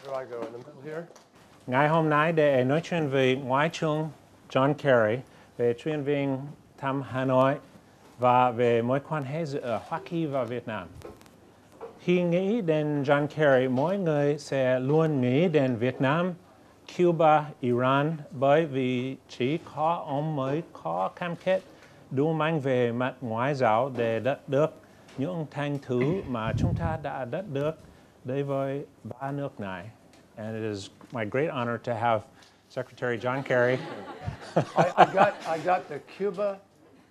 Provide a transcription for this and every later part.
do I go, in the middle here? Ngày hôm nay để nói chuyện với Ngoại trưởng John Kerry về chuyến viên thăm Hà Nội và về mối quan hệ giữa Hoa Kỳ và Việt Nam. Khi nghĩ đến John Kerry, mỗi người sẽ luôn nghĩ đến Việt Nam, Cuba, Iran bởi vì chỉ có ông mới có cam kết đủ mạnh về mặt ngoại giao để đạt được những thành tựu mà chúng ta đã đạt được đối với ba nước này. And it is my great honor to have Secretary John Kerry. I got the Cuba,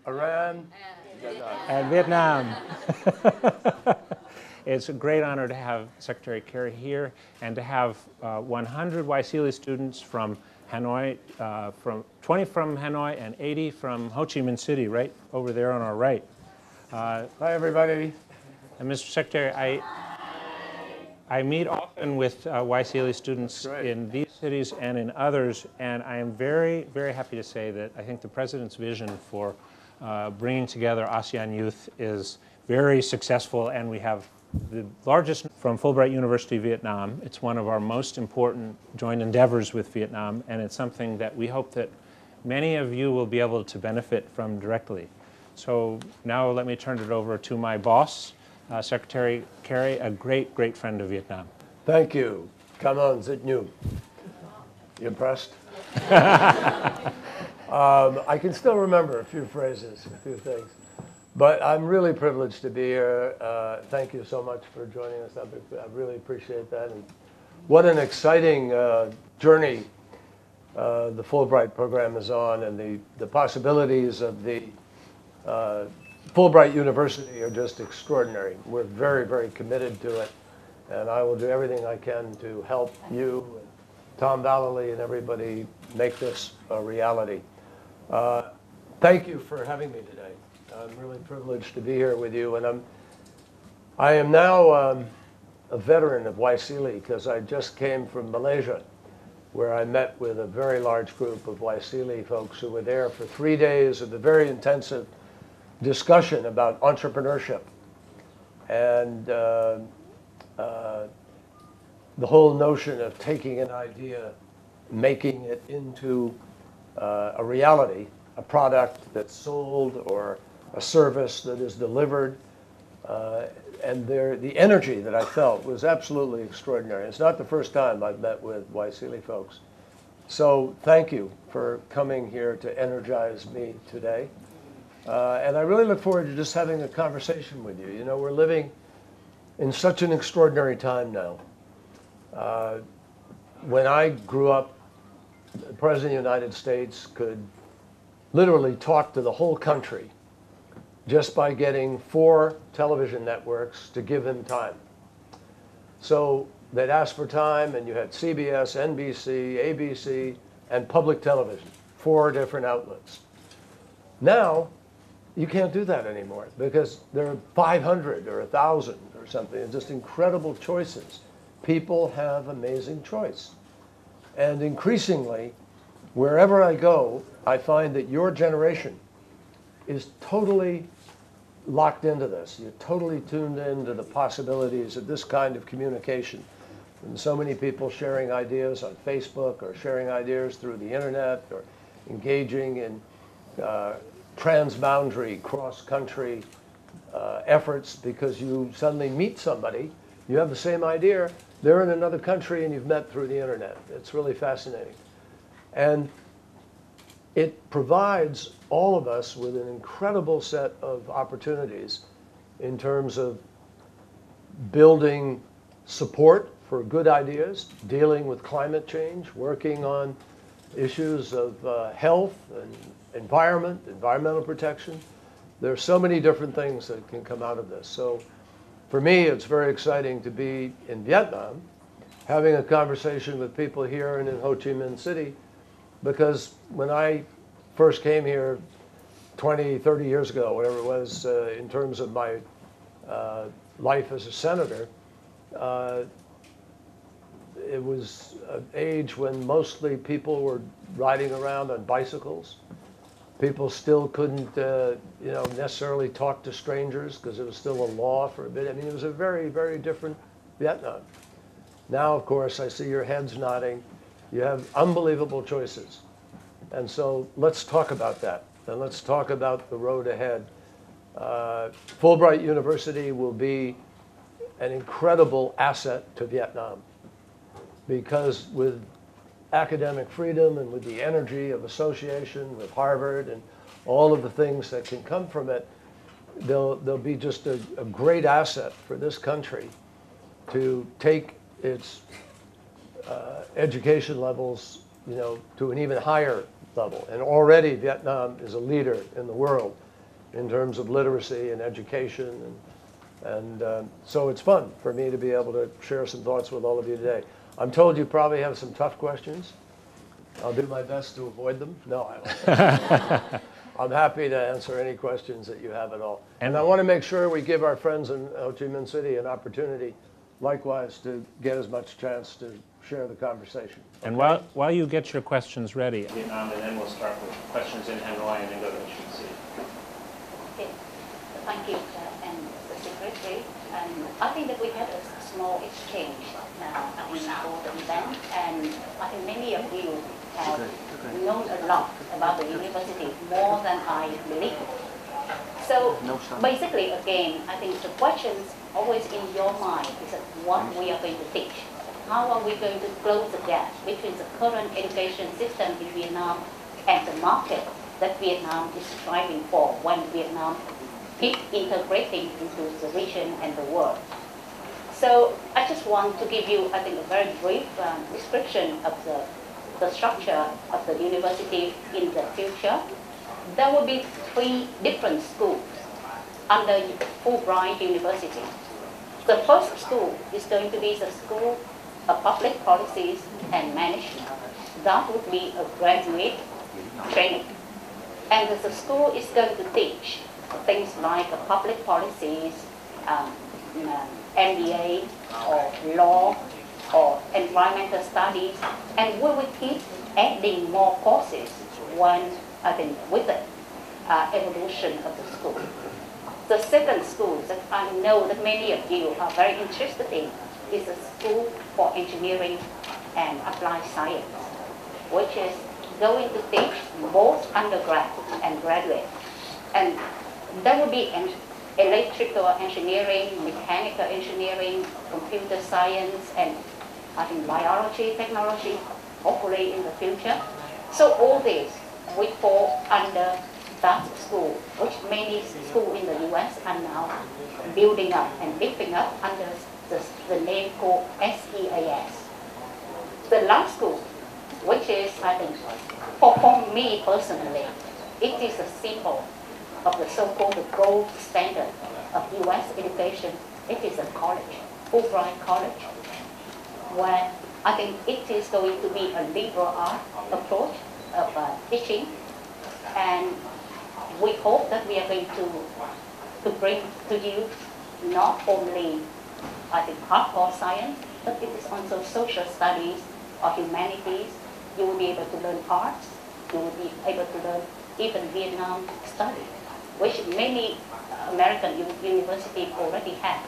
Iran, And Vietnam. It's a great honor to have Secretary Kerry here and to have 100 Waisili students from Hanoi, from 20 from Hanoi and 80 from Ho Chi Minh City, right over there on our right. Hi, everybody. And Mr. Secretary, I meet often with Waisili students in these cities and in others, and I am very, very happy to say that I think the President's vision for bringing together ASEAN youth is very successful, and we have the largest from Fulbright University, Vietnam. It's one of our most important joint endeavors with Vietnam, and it's something that we hope that many of you will be able to benefit from directly. So now let me turn it over to my boss, Secretary Kerry, a great, great friend of Vietnam. Thank you. Come on, Zit Nhu. You impressed? I can still remember a few phrases, a few things. But I'm really privileged to be here. Thank you so much for joining us. I really appreciate that. And what an exciting journey the Fulbright program is on, and the possibilities of the Fulbright University are just extraordinary. We're very, very committed to it, and I will do everything I can to help you, and Tom Vallely, and everybody make this a reality. Thank you for having me today. I'm really privileged to be here with you, and I am now a veteran of Waisili because I just came from Malaysia, where I met with a very large group of Waisili folks who were there for 3 days of a very intensive discussion about entrepreneurship and the whole notion of taking an idea, making it into a reality, a product that's sold or a service that is delivered, and the energy that I felt was absolutely extraordinary. It's not the first time I've met with Waisili folks. So thank you for coming here to energize me today. And I really look forward to just having a conversation with you. You know, we're living in such an extraordinary time now. When I grew up, the President of the United States could literally talk to the whole country just by getting 4 television networks to give him time. So they'd ask for time, and you had CBS, NBC, ABC, and public television, 4 different outlets. Now, you can't do that anymore because there are 500 or 1,000 or something. It's just incredible choices. People have amazing choice. And increasingly, wherever I go, I find that your generation is totally locked into this. You're totally tuned into the possibilities of this kind of communication. And so many people sharing ideas on Facebook or sharing ideas through the internet or engaging in transboundary, cross-country efforts because you suddenly meet somebody, you have the same idea, they're in another country and you've met through the internet. It's really fascinating. And it provides all of us with an incredible set of opportunities in terms of building support for good ideas, dealing with climate change, working on issues of health and environment, environmental protection. There are so many different things that can come out of this. So for me, it's very exciting to be in Vietnam, having a conversation with people here and in Ho Chi Minh City, because when I first came here 20, 30 years ago, whatever it was, in terms of my life as a senator, it was an age when mostly people were riding around on bicycles. People still couldn't, necessarily talk to strangers because it was still a law for a bit. I mean, it was a very, very different Vietnam. Now, of course, I see your heads nodding. You have unbelievable choices. And so let's talk about that. And let's talk about the road ahead. Fulbright University will be an incredible asset to Vietnam, because with academic freedom and with the energy of association with Harvard and all of the things that can come from it, they'll be just a great asset for this country to take its education levels, to an even higher level. And already Vietnam is a leader in the world in terms of literacy and education. And so it's fun for me to be able to share some thoughts with all of you today. I'm told you probably have some tough questions. I'll do my best to avoid them. No, I won't. I'm happy to answer any questions that you have at all. And I want to make sure we give our friends in Ho Chi Minh City an opportunity, likewise, to get as much chance to share the conversation. And while you get your questions ready, Vietnam, and then we'll start with questions in Hanoi and then go to Ho Chi Minh City. Okay. Thank you, and the Secretary. I think that we had a small exchange now for the event, and I think many of you have known a lot about the university, more than I believe. So basically, again, I think the questions always in your mind is what we are going to teach. How are we going to close the gap between the current education system in Vietnam and the market that Vietnam is striving for when Vietnam keep integrating into the region and the world? So I just want to give you, I think, a very brief description of the structure of the university in the future. There will be 3 different schools under Fulbright University. The first school is going to be the School of Public Policies and Management. That would be a graduate training. And the school is going to teach things like public policies, MBA, or law, or environmental studies, and we will keep adding more courses when, I think, with the evolution of the school. The second school that I know that many of you are very interested in is the School for Engineering and Applied Science, which is going to teach both undergrad and graduate. And there will be electrical engineering, mechanical engineering, computer science, and I think biology, technology, hopefully in the future. So all this we fall under that school, which many schools in the US are now building up and lifting up under the name called SEAS. The last school, which is, I think, for me personally, it is a symbol of the so-called gold standard of US education. It is a college, Fulbright College, where I think it is going to be a liberal art approach of teaching, and we hope that we are going to bring to you not only, I think, hardcore science, but it is also social studies or humanities. You will be able to learn arts. You will be able to learn even Vietnam study, which many American universities already have.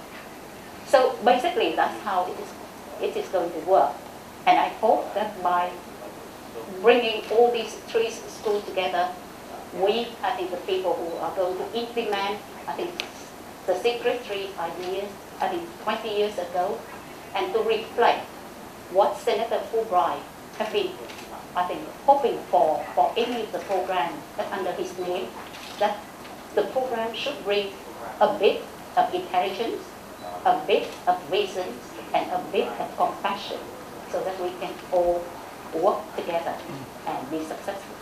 So basically, that's how it is going to work. And I hope that by bringing all these 3 schools together, I think the people who are going to implement, I think, the Secretary ideas, I think 20 years ago, and to reflect what Senator Fulbright have been, I think, hoping for any of the program that under his name, that the program should bring a bit of intelligence, a bit of reason, and a bit of compassion, so that we can all work together and be successful.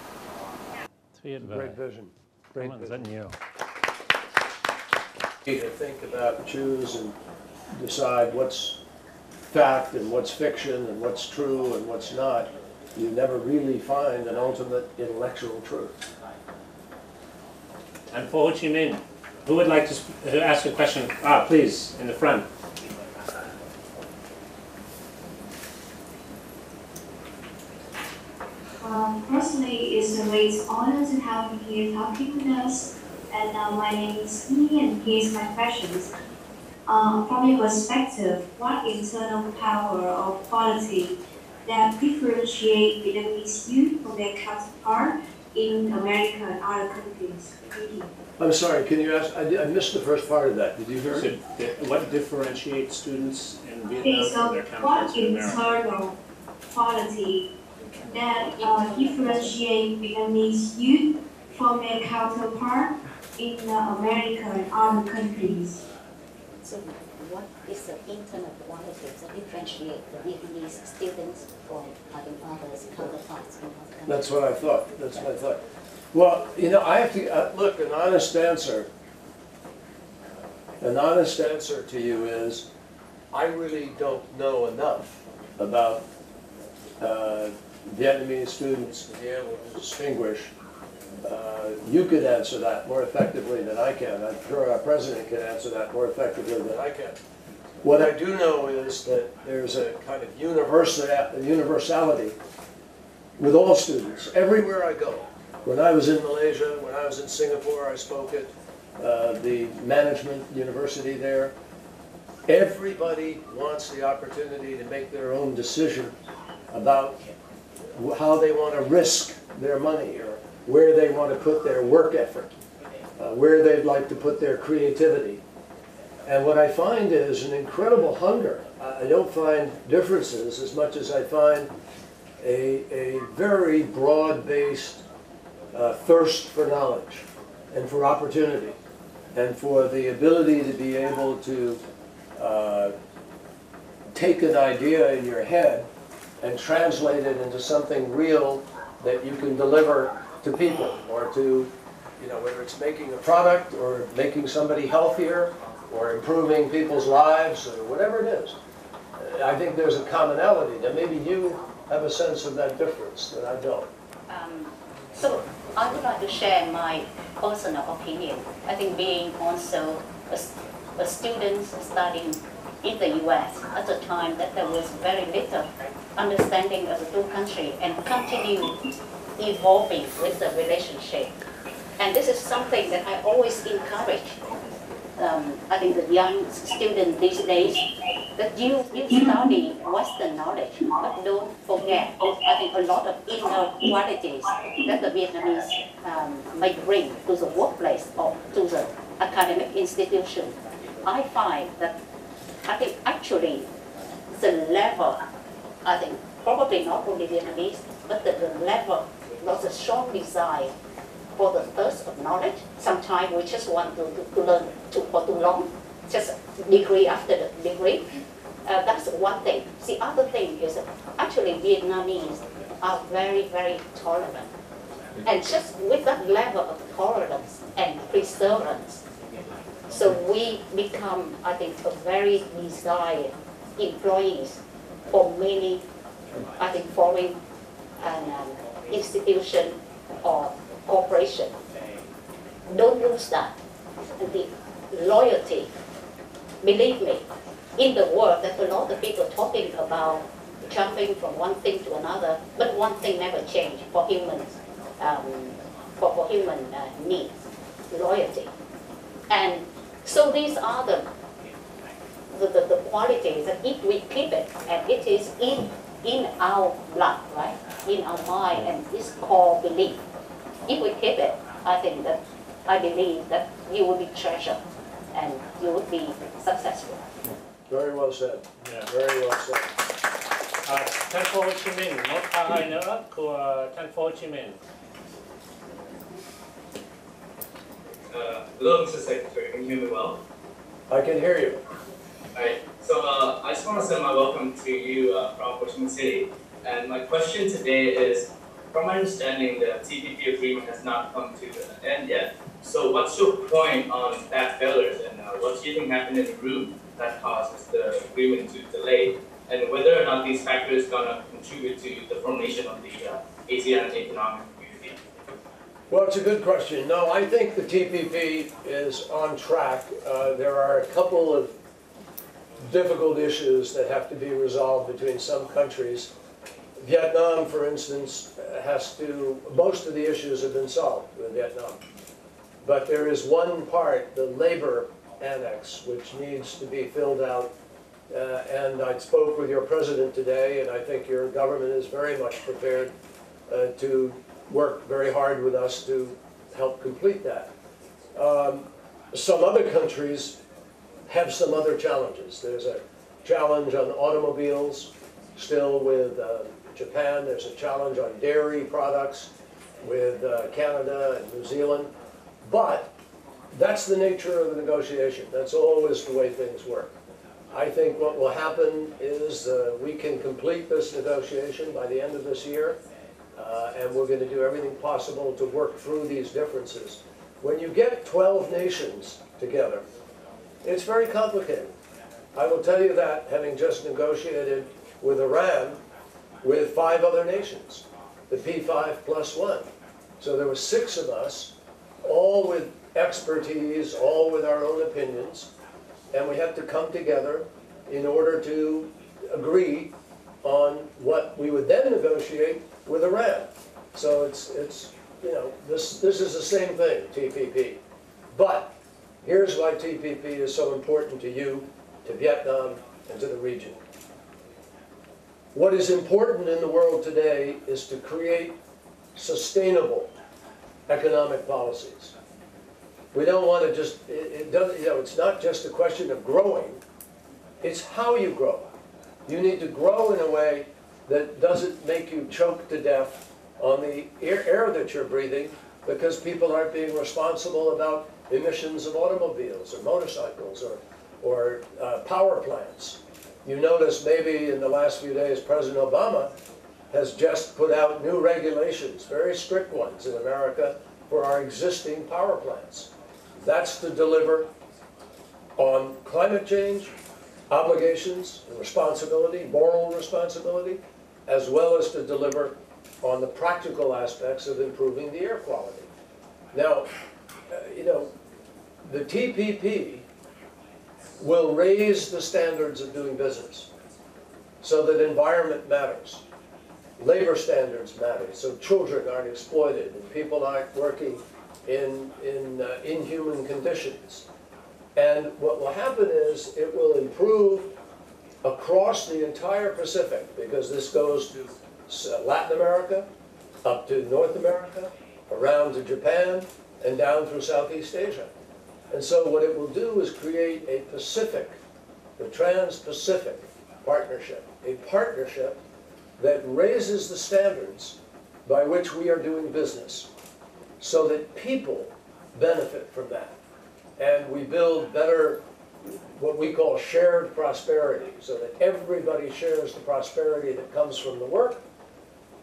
Great vision. Great vision. You. To think about, choose, and decide what's fact and what's fiction and what's true and what's not. You never really find an ultimate intellectual truth. And for Ho Chi Minh, who would like to ask a question? Please, in the front. Personally, it's a great honor to have you here talking with us. And my name is Lee, and here's my questions. from your perspective, what internal power or quality that differentiate Vietnamese youth from their counterpart in America and other countries? Thank you. I'm sorry, can you ask, I missed the first part of that. Did you hear it? What differentiates students in Okay, Vietnam so from their what counterparts in America? internal quality that differentiate Vietnamese youth from their counterpart in America and other countries? So what is the internal qualities that differentiate the Vietnamese students from having others counterparts in other countries? That's what I thought. That's what I thought. Well, you know, I have to, look, an honest answer to you is, I really don't know enough about Vietnamese students to be able to distinguish. You could answer that more effectively than I can. I'm sure our president can answer that more effectively than I can. What I do know is that there's a kind of universality with all students, everywhere I go. When I was in Malaysia, when I was in Singapore, I spoke at the management university there. Everybody wants the opportunity to make their own decision about how they want to risk their money or where they want to put their work effort, where they'd like to put their creativity. And what I find is an incredible hunger. I don't find differences as much as I find a very broad-based thirst for knowledge and for opportunity and for the ability to be able to take an idea in your head and translate it into something real that you can deliver to people, or to, you know, whether it's making a product or making somebody healthier or improving people's lives or whatever it is. I think there's a commonality that maybe you have a sense of that difference that I don't. So I would like to share my personal opinion. I think being also a student studying in the US at a time that there was very little understanding of the two countries and continue evolving with the relationship. And this is something that I always encourage. I think the young students these days, that you study Western knowledge, but don't forget, I think, a lot of inner qualities that the Vietnamese may bring to the workplace or to the academic institution. I find that, I think actually the level, I think probably not only Vietnamese, but the level, there's a strong desire for the thirst of knowledge. Sometimes we just want to learn for too long, just degree after the degree. That's one thing. The other thing is actually Vietnamese are very, very tolerant. And just with that level of tolerance and perseverance, so we become, I think, a very desired employees for many, I think, foreign institution or corporation. Don't lose that. The loyalty, believe me, in the world that a lot of people talking about jumping from one thing to another, but one thing never changed for human needs, loyalty. And so these are the qualities that if we keep it, and it is in our blood, right, in our mind, and this core belief, if we keep it, I believe that you will be treasured and you will be successful. Very well said. Yeah. Very well said. Thành phố Hồ Chí Minh, một câu hỏi nữa của thành phố Hồ Chí Minh. Hello, Mr. Secretary. Can you hear me well? I can hear you. Alright. So I just want to send my welcome to you from Ho Chi Minh City. And my question today is, from my understanding, the TPP agreement has not come to an end yet. So what's your point on that failures, and what do you think happened in the room that causes the agreement to delay, and whether or not these factors are going to contribute to the formation of the ASEAN Economic Community? Well, it's a good question. No, I think the TPP is on track. There are a couple of difficult issues that have to be resolved between some countries. Vietnam, for instance, most of the issues have been solved with Vietnam. But there is one part, the labor annex, which needs to be filled out. And I spoke with your president today, and I think your government is very much prepared to work very hard with us to help complete that. Some other countries have some other challenges. There's a challenge on automobiles still with Japan. There's a challenge on dairy products with Canada and New Zealand. But that's the nature of the negotiation. That's always the way things work. I think what will happen is we can complete this negotiation by the end of this year, and we're going to do everything possible to work through these differences. When you get 12 nations together, it's very complicated. I will tell you that, having just negotiated with Iran with 5 other nations, the P5+1. So there were 6 of us, all with expertise, all with our own opinions, and we had to come together in order to agree on what we would then negotiate with Iran. So it's you know, this is the same thing, TPP. But here's why TPP is so important to you, to Vietnam, and to the region. What is important in the world today is to create sustainable economic policies. We don't want to just, it's not just a question of growing, it's how you grow. You need to grow in a way that doesn't make you choke to death on the air that you're breathing because people aren't being responsible about emissions of automobiles or motorcycles or power plants. You notice maybe in the last few days President Obama has just put out new regulations, very strict ones in America, for our existing power plants. That's to deliver on climate change, obligations, and responsibility, moral responsibility, as well as to deliver on the practical aspects of improving the air quality. Now, you know, the TPP will raise the standards of doing business so that environment matters. Labor standards matter, so children aren't exploited and people aren't working in inhuman conditions. And what will happen is it will improve across the entire Pacific, because this goes to Latin America, up to North America, around to Japan, and down through Southeast Asia. And so what it will do is create a Pacific, the Trans-Pacific Partnership, a partnership that raises the standards by which we are doing business so that people benefit from that. And we build better, what we call shared prosperity, so that everybody shares the prosperity that comes from the work,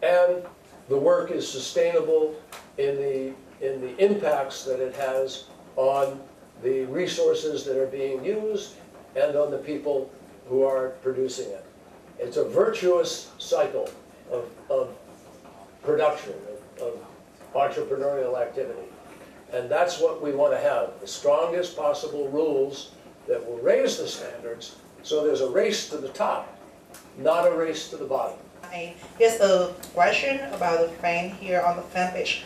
and the work is sustainable in the impacts that it has on the resources that are being used and on the people who are producing it. It's a virtuous cycle of production, of entrepreneurial activity. And that's what we want to have, the strongest possible rules that will raise the standards so there's a race to the top, not a race to the bottom. Here's a question about the fan here on the fan page.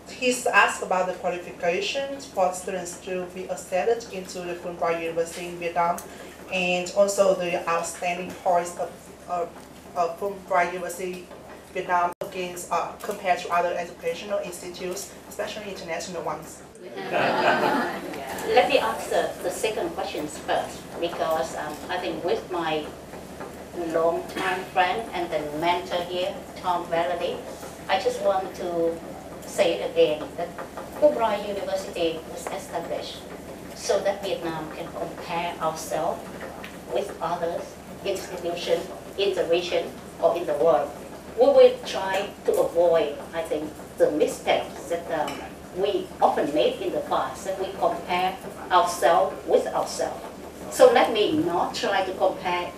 He's asked about the qualifications for students to be accepted into the Fulbright University in Vietnam, and also the outstanding points of Fulbright University Vietnam against compared to other educational institutes, especially international ones. Let me answer the second question first, because I think with my long-time friend and the mentor here, Tom Vallely, I just want to say it again, that Fulbright University was established so that Vietnam can compare ourselves with other institutions in the region or in the world. We will try to avoid, I think, the mistakes that we often made in the past, that we compare ourselves with ourselves. So let me not try to compare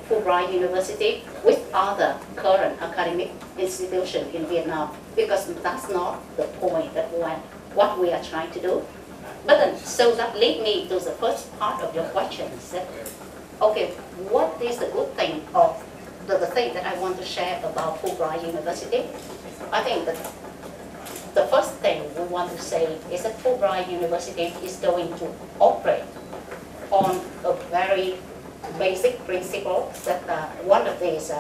Fulbright University with other current academic institutions in Vietnam, because that's not the point that what we are trying to do. But then, so that leads me to the first part of your question. That, okay, what is the good thing of the thing that I want to share about Fulbright University? I think that the first thing we want to say is that Fulbright University is going to operate on a very basic principle that one of these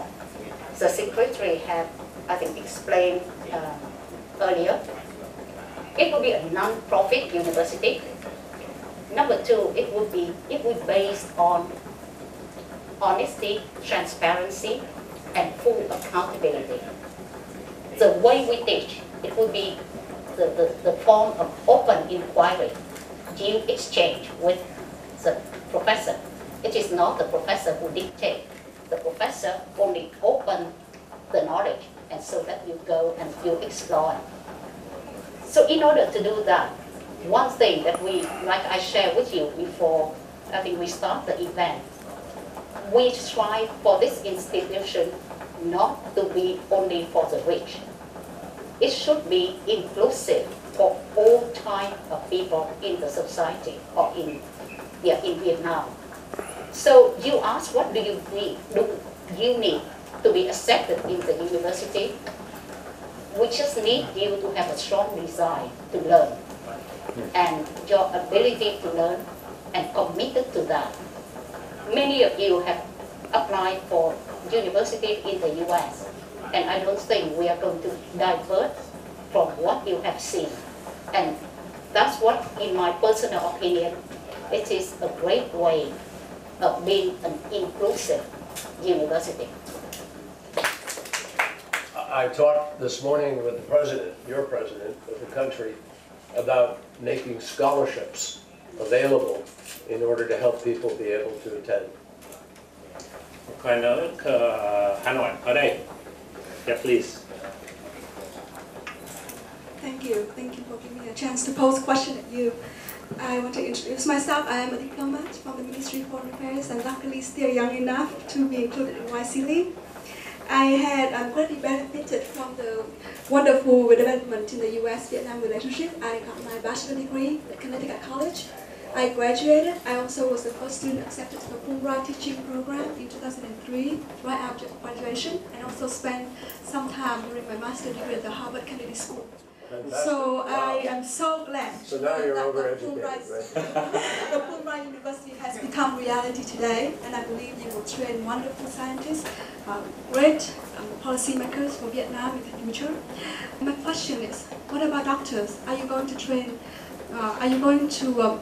the secretary have, I think, explained earlier. It will be a non-profit university. Number two, it will be based on honesty, transparency, and full accountability. The way we teach, it will be the form of open inquiry, due exchange with the professor. It is not the professor who dictates. The professor only open the knowledge, and so that you go and you explore. So in order to do that, one thing that we, like I shared with you before, I think we start the event, we strive for this institution not to be only for the rich. It should be inclusive for all types of people in the society or in Vietnam. So you ask, what do you need? Do you need to be accepted in the university? We just need you to have a strong desire to learn and your ability to learn and committed to that. Many of you have applied for university in the US, and I don't think we are going to divert from what you have seen. And that's what, in my personal opinion, it is a great way of being an inclusive university. I talked this morning with the president, your president of the country, about making scholarships available in order to help people be able to attend. Còn ở Hà Nội, ở đây. Yeah, please. Thank you for giving me a chance to pose a question at you. I want to introduce myself. I am a diplomat from the Ministry of Foreign Affairs and luckily still young enough to be included in YSEALI. I had greatly benefited from the wonderful development in the U.S.-Vietnam relationship. I got my bachelor degree at Connecticut College. I graduated. I also was the first student accepted to the Fulbright teaching program in 2003, right after graduation, and also spent some time during my master's degree at the Harvard Kennedy School. Fantastic. So Wow. I am so glad So now you're that overeducated, the Fulbright University has become reality today, and I believe you will train wonderful scientists, great policymakers for Vietnam in the future. My question is, what about doctors? Are you going to train? Are you going to,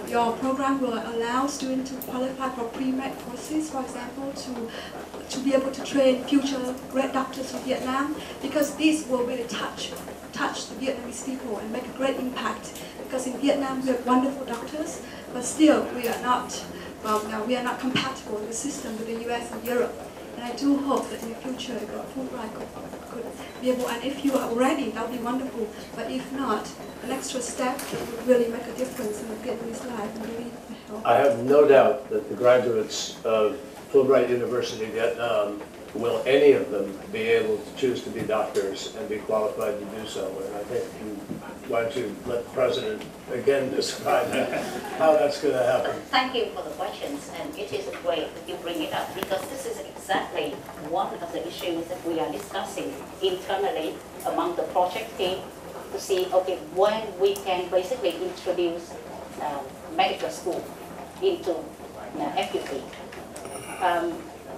your program will allow students to qualify for pre-med courses, for example, to be able to train future great doctors of Vietnam? Because these will really touch the Vietnamese people and make a great impact. Because in Vietnam we have wonderful doctors, but still we are not compatible with the system with the US and Europe. And I do hope that in the future the Fulbright could be able, and if you are ready, that would be wonderful. But if not, an extra step that would really make a difference in the Vietnamese life and really help. I have no doubt that the graduates of Fulbright University Vietnam will any of them be able to choose to be doctors and be qualified to do so. And I think why don't you let the president again describe how that's going to happen. Thank you for the questions, and it is great that you bring it up because this is exactly one of the issues that we are discussing internally among the project team to see, okay, when we can basically introduce medical school into FUT.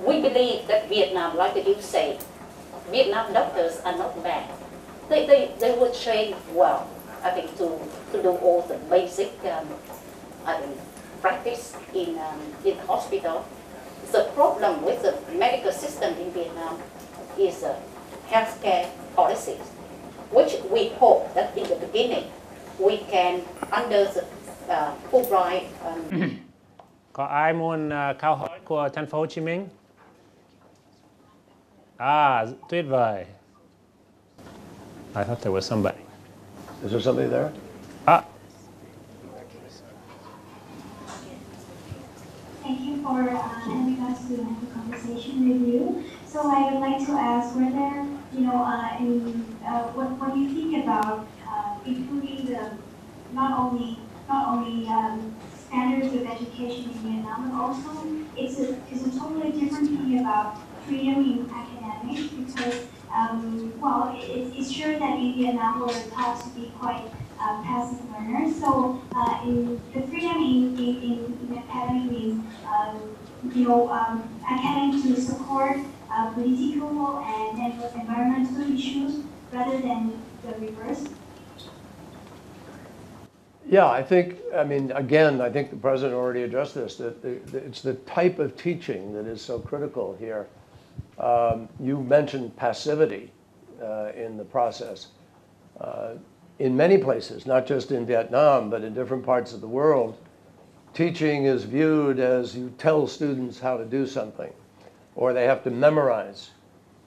We believe that Vietnam, like you say, Vietnam doctors are not bad. They will train well, I think, to do all the basic practice in the hospital. The problem with the medical system in Vietnam is healthcare policies, which we hope that in the beginning we can, under the Fulbright. Có ai muốn câu hỏi của thành phố Hồ Chí Minh? Tuyệt vời. I thought there was somebody. Is there somebody there? Thank you for having us to have a conversation with you. So I would like to ask whether, what do you think about improving the not only standards of education in Vietnam, but also it's a totally different thing about freedom in academics because well, it's true that in Vietnam we're taught to be quite passive learners. So in the freedom in academic means, academic to support political and environmental issues rather than the reverse. Yeah, I think, I mean, again, I think the president already addressed this, that it's the type of teaching that is so critical here. You mentioned passivity in the process. In many places, not just in Vietnam, but in different parts of the world, teaching is viewed as you tell students how to do something, or they have to memorize,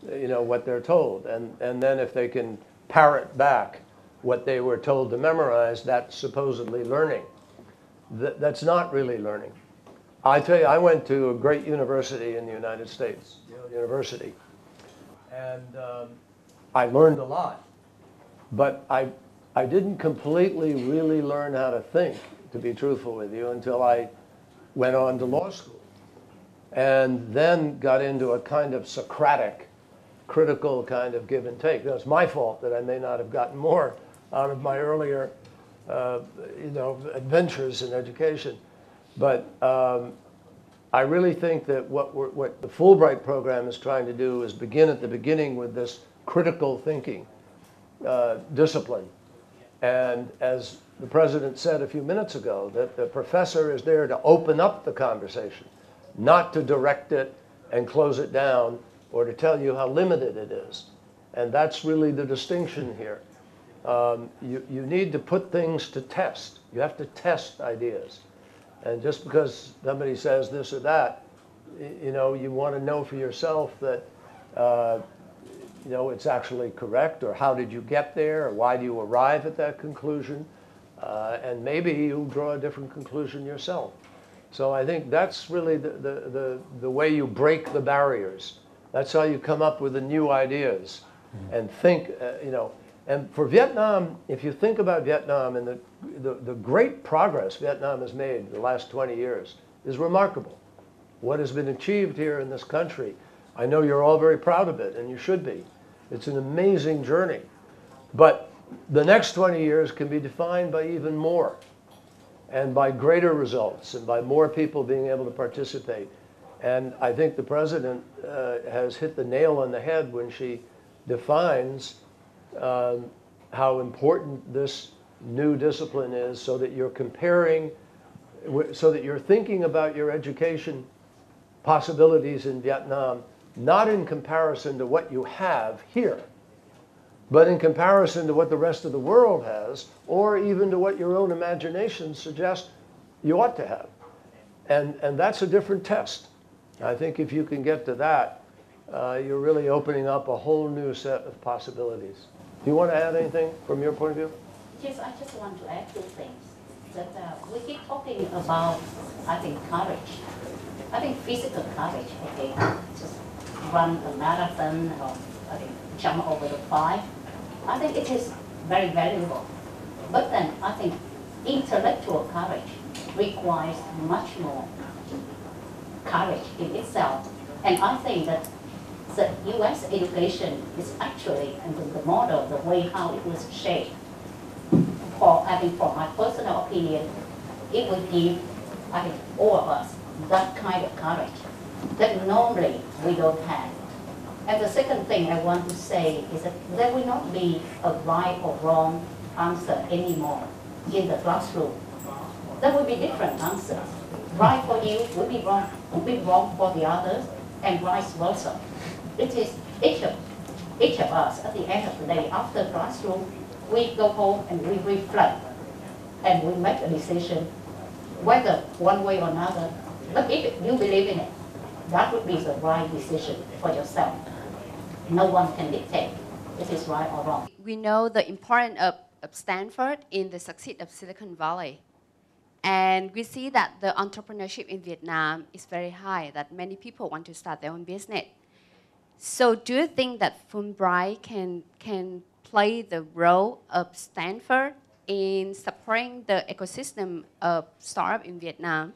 what they're told. And then if they can parrot back what they were told to memorize, that's supposedly learning. That's not really learning. I tell you, I went to a great university in the United States, Yale University, and I learned a lot. But I didn't completely really learn how to think, to be truthful with you, until I went on to law school. And then got into a kind of Socratic, critical kind of give and take. Now, it's my fault that I may not have gotten more out of my earlier, adventures in education. But I really think that what the Fulbright program is trying to do is begin at the beginning with this critical thinking discipline. And as the president said a few minutes ago, that the professor is there to open up the conversation, not to direct it and close it down or to tell you how limited it is. And that's really the distinction here. You need to put things to test. You have to test ideas. And just because somebody says this or that, you want to know for yourself that, it's actually correct, or how did you get there, or why do you arrive at that conclusion? And maybe you draw a different conclusion yourself. So I think that's really the way you break the barriers. That's how you come up with the new ideas and think, And for Vietnam, if you think about Vietnam and the great progress Vietnam has made in the last 20 years is remarkable. What has been achieved here in this country, I know you're all very proud of it, and you should be. It's an amazing journey. But the next 20 years can be defined by even more, and by greater results, and by more people being able to participate. And I think the president has hit the nail on the head when she defines how important this new discipline is, so that you're comparing, so that you're thinking about your education possibilities in Vietnam, not in comparison to what you have here, but in comparison to what the rest of the world has, or even to what your own imagination suggests you ought to have. And that's a different test. I think if you can get to that, you're really opening up a whole new set of possibilities. Do you want to add anything from your point of view? Yes, I just want to add two things. That we keep talking about, I think, courage. I think physical courage, okay, just run a marathon or I think jump over the fire. I think it is very valuable. But then I think intellectual courage requires much more courage in itself. And I think that the U.S. education is actually, and the model, the way how it was shaped, I think from my personal opinion, it would give, I think, all of us that kind of courage that normally we don't have. And the second thing I want to say is that there will not be a right or wrong answer anymore in the classroom. There will be different answers. Right for you will be wrong for the others, and vice versa. It is each of us at the end of the day, after classroom, we go home and we reflect and we make a decision whether one way or another. But if you believe in it, that would be the right decision for yourself. No one can dictate if it's right or wrong. We know the importance of Stanford in the success of Silicon Valley. And we see that the entrepreneurship in Vietnam is very high, that many people want to start their own business. So do you think that Fulbright can play the role of Stanford in supporting the ecosystem of startup in Vietnam?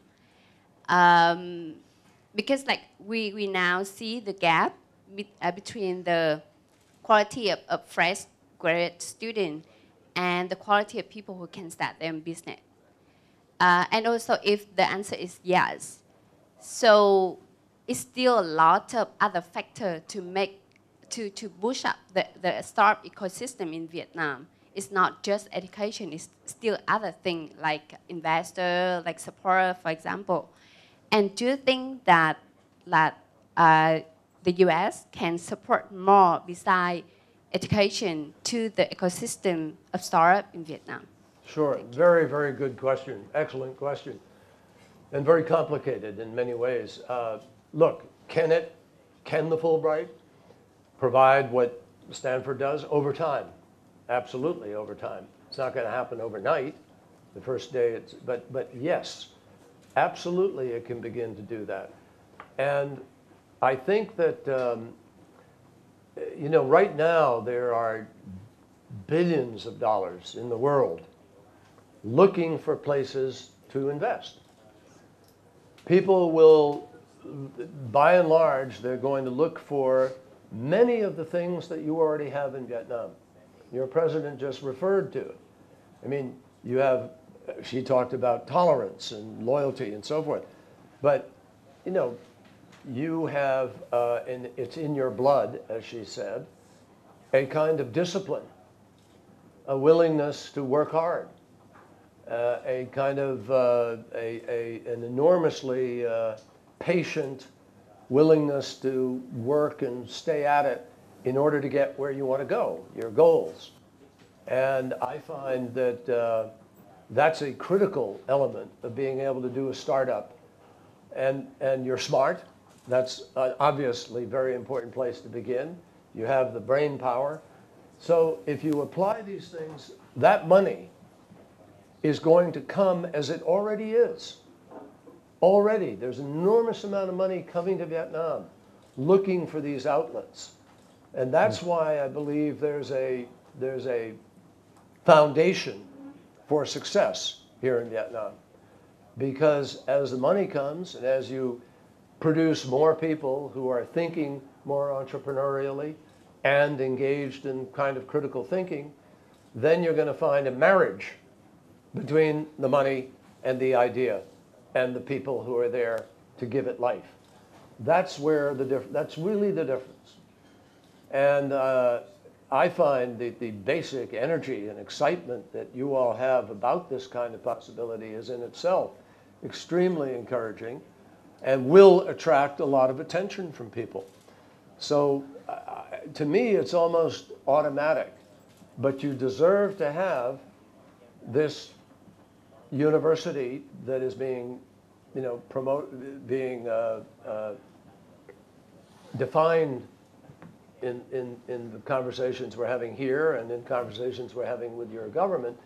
Because like we now see the gap between the quality of fresh graduate student and the quality of people who can start their own business. And also if the answer is yes, so it's still a lot of other factors to boost up the startup ecosystem in Vietnam. It's not just education, it's still other things like investor, like supporter, for example. And do you think that the US can support more besides education to the ecosystem of startup in Vietnam? Sure, very, very good question, excellent question, and very complicated in many ways. Look, can the Fulbright provide what Stanford does over time? Absolutely, over time. It's not going to happen overnight, the first day, but yes, absolutely it can begin to do that. And I think that, you know, right now there are billions of dollars in the world looking for places to invest. People will, by and large, they're going to look for many of the things that you already have in Vietnam. Your president just referred to it. I mean, you have, she talked about tolerance and loyalty and so forth. But, you know, you have, and it's in your blood, as she said, a kind of discipline, a willingness to work hard, a kind of, an enormously patient willingness to work and stay at it in order to get where you want to go, your goals. And I find that that's a critical element of being able to do a startup. And you're smart. That's obviously a very important place to begin. You have the brain power. So if you apply these things, that money is going to come as it already is. Already, there's an enormous amount of money coming to Vietnam looking for these outlets. And that's why I believe there's a foundation for success here in Vietnam. Because as the money comes and as you produce more people who are thinking more entrepreneurially and engaged in kind of critical thinking, then you're going to find a marriage between the money and the idea and the people who are there to give it life. That's where that's really the difference. And I find the basic energy and excitement that you all have about this kind of possibility is in itself extremely encouraging and will attract a lot of attention from people. So to me, it's almost automatic, but you deserve to have this university that is being, you know, defined in the conversations we're having here and in conversations we're having with your government.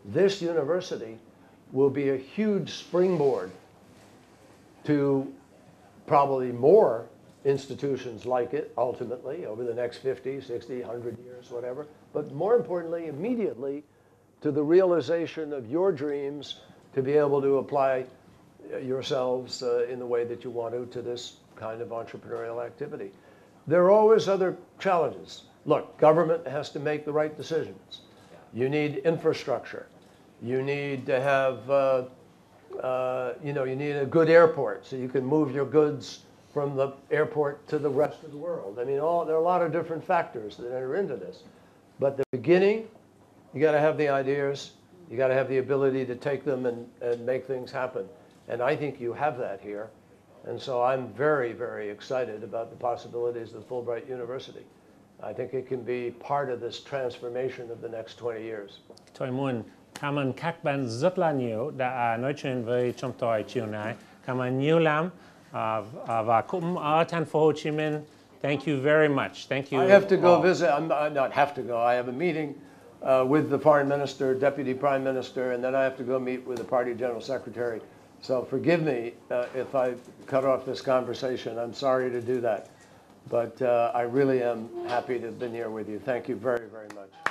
This university will be a huge springboard to probably more institutions like it ultimately over the next 50, 60, 100 years, whatever. But more importantly, immediately to the realization of your dreams to be able to apply yourselves in the way that you want to this kind of entrepreneurial activity. There are always other challenges. Look, government has to make the right decisions. You need infrastructure. You need to have, you know, you need a good airport so you can move your goods from the airport to the rest of the world. I mean, there are a lot of different factors that enter into this. But the beginning, you got to have the ideas. You got to have the ability to take them and make things happen. And I think you have that here. And so I'm very, very excited about the possibilities of Fulbright University. I think it can be part of this transformation of the next 20 years. Tôi muốn cảm ơn các bạn rất là nhiều đã nói chuyện với chúng tôi chiều nay. Cảm ơn nhiều lắm. Và cũng ở thành phố Hồ Chí Minh. Thank you very much. Thank you. I have to go visit. I not have to go. I have a meeting with the foreign minister, deputy prime minister, and then I have to go meet with the party general secretary. So forgive me if I cut off this conversation. I'm sorry to do that. But I really am happy to have been here with you. Thank you very, very much.